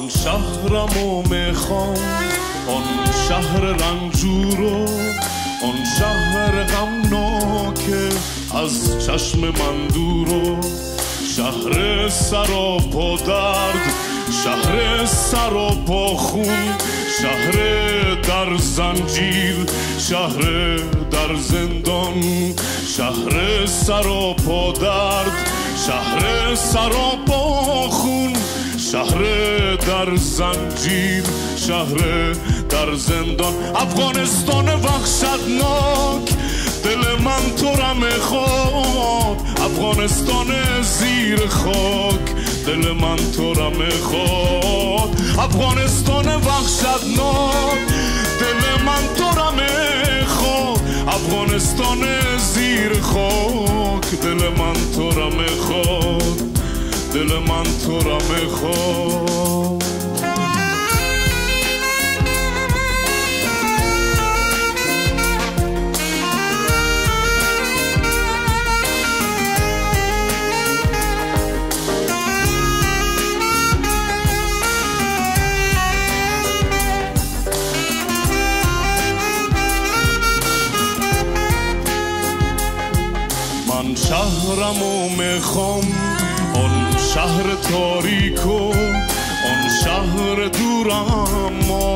من شهرمو میخوام، آن شهر رنجورو، آن شهر غمناکه از چشم من دورو، شهر سراپا درد، شهر سراپا خون، شهر در زنجیر، شهر در زندان، شهر سراپا درد، شهر سراپا خون، شهر در زنجیر، شهر در زندان. افغانستان وحشتناک، دل من تو را میخواد، افغانستان زیر خاک، دل من تو را میخواد. افغانستان وحشتناک، دل من تو را میخواد، افغانستان زیر خاک، دل من تو را میخواد، دل من تو را میخواد. من شهرمو میخوام، آن شهر تاریکو، آن شهر دور اما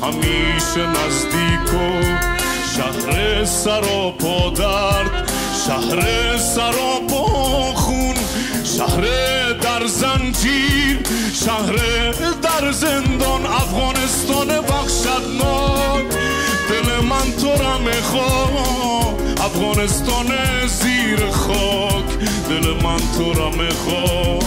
همیشه نزدیکو، شهر سراپا درد، شهر سراپا خون، شهر در زنجیر، شهر در زندان. افغانستان وحشتناک، دل من تو را میخواد، افغانستان زیر خاک، دل من تو را میخواد.